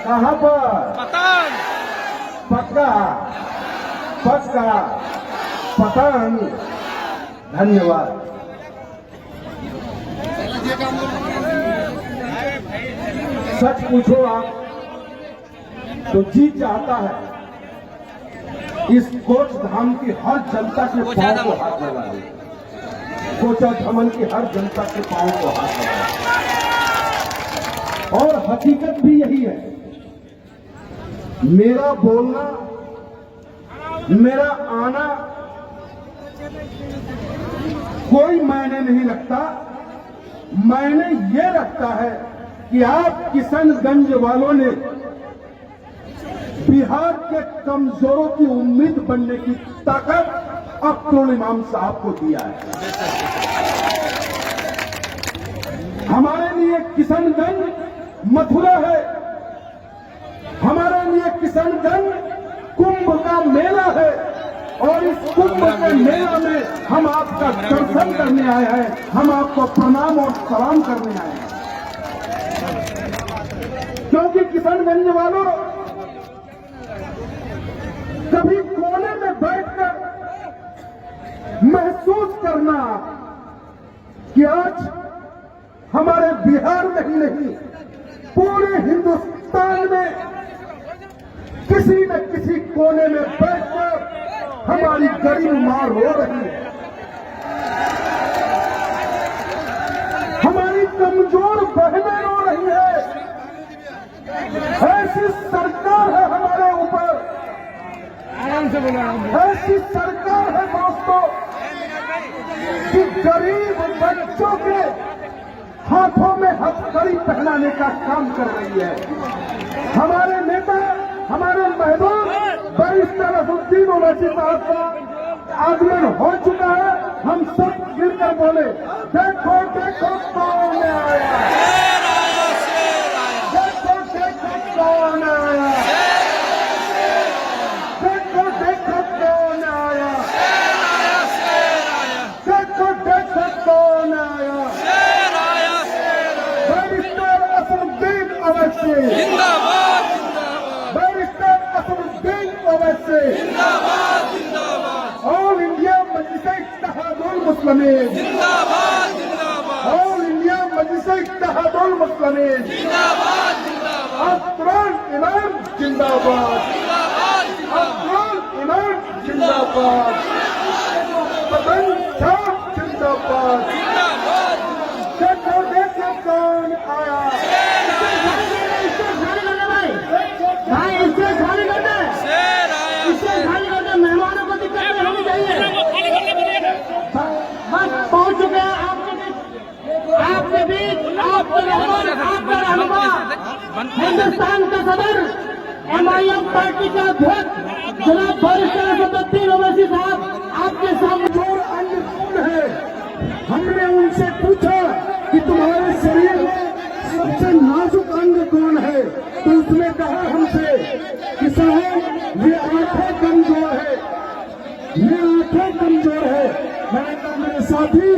कहाँ पर? पक्का पक्का पतंग। धन्यवाद। सच पूछो आप तो जी चाहता है इस कोच धाम की हर जनता के पांव को हाथ लगा दे। कोचा धमन की हर जनता के पांव को हाथ लगा दे। और हकीकत भी यही है। मेरा बोलना, मेरा आना कोई मायने नहीं रखता। मायने ये रखता है कि आप किशनगंज वालों ने बिहार के कमजोरों की उम्मीद बनने की ताकत अब्दुल इमाम साहब को दिया है। हमारे लिए किशनगंज मथुरा है। हमारे लिए किशनगंज कुंभ का मेला है। और इस कुंभ के मेला में हम आपका दर्शन करने आए हैं। हम आपको प्रणाम और सलाम करने आए हैं। क्योंकि किशनगंज वालों कभी कोने में बैठकर महसूस करना कि आज हमारे बिहार में ही नहीं पूरे हिंदुस्तान में किसी न किसी कोने में बैठकर हमारी गरीब मां रो रही है। हमारी कमजोर बहनें रो रही है। ऐसी सरकार है हमारे ऊपर। ऐसी सरकार है दोस्तों कि गरीब बच्चों के हाथों में हथकड़ी पहनाने का काम कर रही है। हमारे नेता, हमारे महबूब बैरिस्टर असदुद्दीन ओवैसी साहब का आगमन हो चुका है। हम सब मिलकर बोले, देखो देखो कौन आया, देखो देखो कौन आया, देखो देखो कौन आया, देखो देखो कौन आया। बैरिस्टर असदुद्दीन ओवैसी जिंदाबाद, बैरिस्टर असदुद्दीन ओवैसी जिंदाबाद, जिंदाबाद। ऑल इंडिया मजलिस-ए-इत्तेहादुल मुस्लिमीन जिंदाबाद, जिंदाबाद। ऑल इंडिया मजलिस-ए-इत्तेहादुल मुस्लिमीन जिंदाबाद, जिंदाबाद। अब्दुल इमाम जिंदाबाद, जिंदाबाद, अब्दुल इमाम जिंदाबाद। पतंग छाप जिंदाबाद, जिंदाबाद। देखो देखो कौन आया। भाई इससे खाली कर दे, इससे खाली कर दे। मेहमानों को दिक्कत नहीं होनी चाहिए। बस पहुंच चुके हैं आपके बीच आपका रहनुमा हिंदुस्तान का सदर MIM पार्टी का अध्यक्ष जनाब बैरिस्टर असदुद्दीन ओवैसी साहब आपके सामने। जोर अंग कौन है? हमने उनसे पूछा कि तुम्हारे शरीर में सबसे नाजुक अंग कौन है? तो उसने कहा हमसे कि साहब ये आंखें कमजोर है, ये आंखें कमजोर है। मैंने कहा मेरे साथी,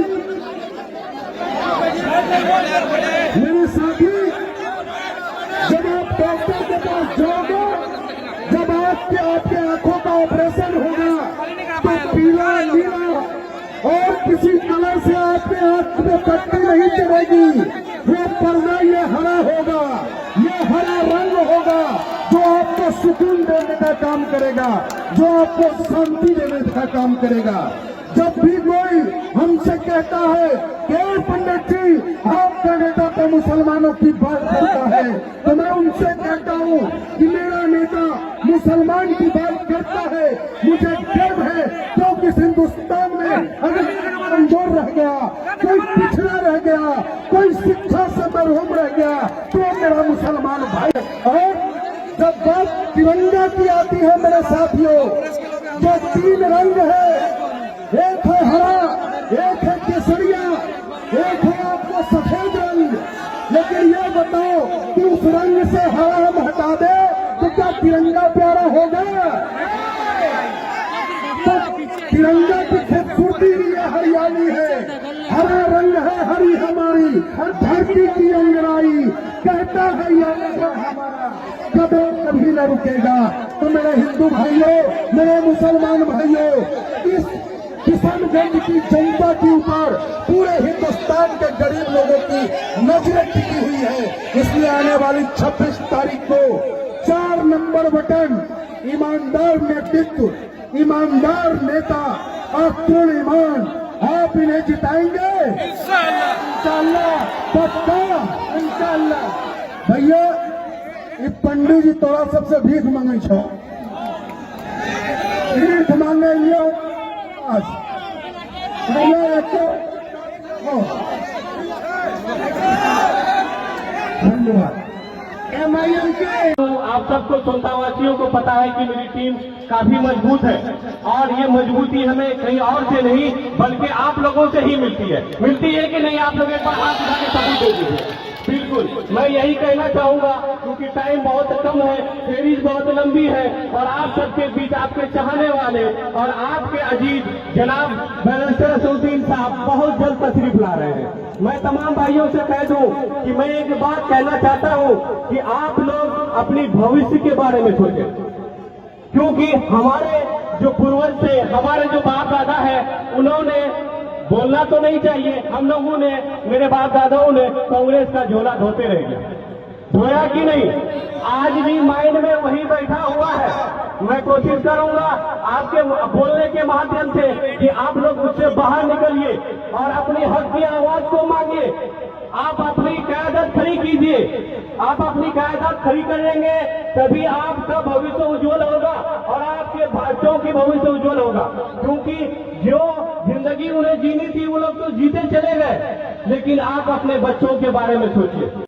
जब आप डॉक्टर के पास जाओगे, जब आपके आंखों का ऑपरेशन होगा तो पीला नीला और किसी कलर से आपके आंख में पट्टी नहीं चढ़ेगी। वो पर्दा ये हरा होगा, ये हरा रंग होगा जो आपको सुकून देने का काम करेगा, जो आपको शांति देने का काम करेगा। जब भी कोई हमसे कहता है कि पंडित जी आपका नेता तो मुसलमानों की बात करता है, तो मैं उनसे कहता हूँ कि मेरा नेता मुसलमान की बात करता है। मुझे गर्व है क्योंकि इस हिंदुस्तान में अगर कमजोर रह गया, कोई पिछड़ा रह गया, कोई शिक्षा से महरूम रह गया तो मेरा मुसलमान भाई। और जब बात तिरंगा की आती है मेरे साथियों, जो 3 रंग है, एक है हरा, एक है केसरिया, एक है आपको सफेद रंग। लेकिन ये बताओ कि उस रंग से हरा हम हटा दे तो क्या तिरंगा प्यारा होगा? तो तिरंगा की खूबसूरती ये हरियाली है, हरा रंग है, हरी हमारी हर धरती की अंगराई। कहते चलता है ये आंदोलन हमारा, कभी न रुकेगा। तो मेरे हिंदू भाइयों, मेरे मुसलमान भाइयों, इस किशनगंज की जनता के ऊपर पूरे हिंदुस्तान के गरीब लोगों की नजरें टिकी हुई है। इसलिए आने वाली 26 तारीख को 4 नंबर बटन, ईमानदार नेतृत्व, ईमानदार नेता और पूर्ण ईमान, आप इन्हें जिताएंगे इंशाअल्लाह, पक्का इंशाअल्लाह। भैया ये पंडित जी तोरा सबसे भीख मांगे छो, भीख मांगे लियो आज भैया रखो। धन्यवाद। MIM के आप सबको सुल्तानवासियों को पता है कि मेरी टीम काफी मजबूत है और ये मजबूती हमें कहीं और से नहीं बल्कि आप लोगों से ही मिलती है कि नहीं? आप लोग एक बार हाथ उठा के सबूत दे दीजिए। बिल्कुल, मैं यही कहना चाहूंगा क्योंकि टाइम बहुत कम है, सीरीज बहुत लंबी है और आप सबके बीच आपके चाहने वाले और आपके अजीज जनाब बैरिस्टर असदुद्दीन साहब बहुत जल्द तशरीफ ला रहे हैं। मैं तमाम भाइयों से कह दूं कि मैं एक बात कहना चाहता हूं कि आप लोग अपनी भविष्य के बारे में सोचें, क्योंकि हमारे जो पूर्वज थे, हमारे जो बाप दादा है, उन्होंने बोलना तो नहीं चाहिए, हम लोगों ने, मेरे बाप दादाओं ने कांग्रेस का झोला धोते रह गया, धोया कि नहीं? आज भी माइंड में वही बैठा हुआ है। मैं कोशिश करूंगा आपके बोलने के माध्यम से कि आप लोग उससे बाहर निकलिए और अपनी हक की आवाज को मांगिए। आप अपनी क़यादत खड़ी कीजिए, आप अपनी क़यादत खड़ी करेंगे तभी आपका भविष्य उज्जवल होगा और आपके बच्चों की भविष्य उज्जवल होगा। क्योंकि जो जिंदगी उन्हें जीनी थी वो लोग तो जीते चले गए, लेकिन आप अपने बच्चों के बारे में सोचिए।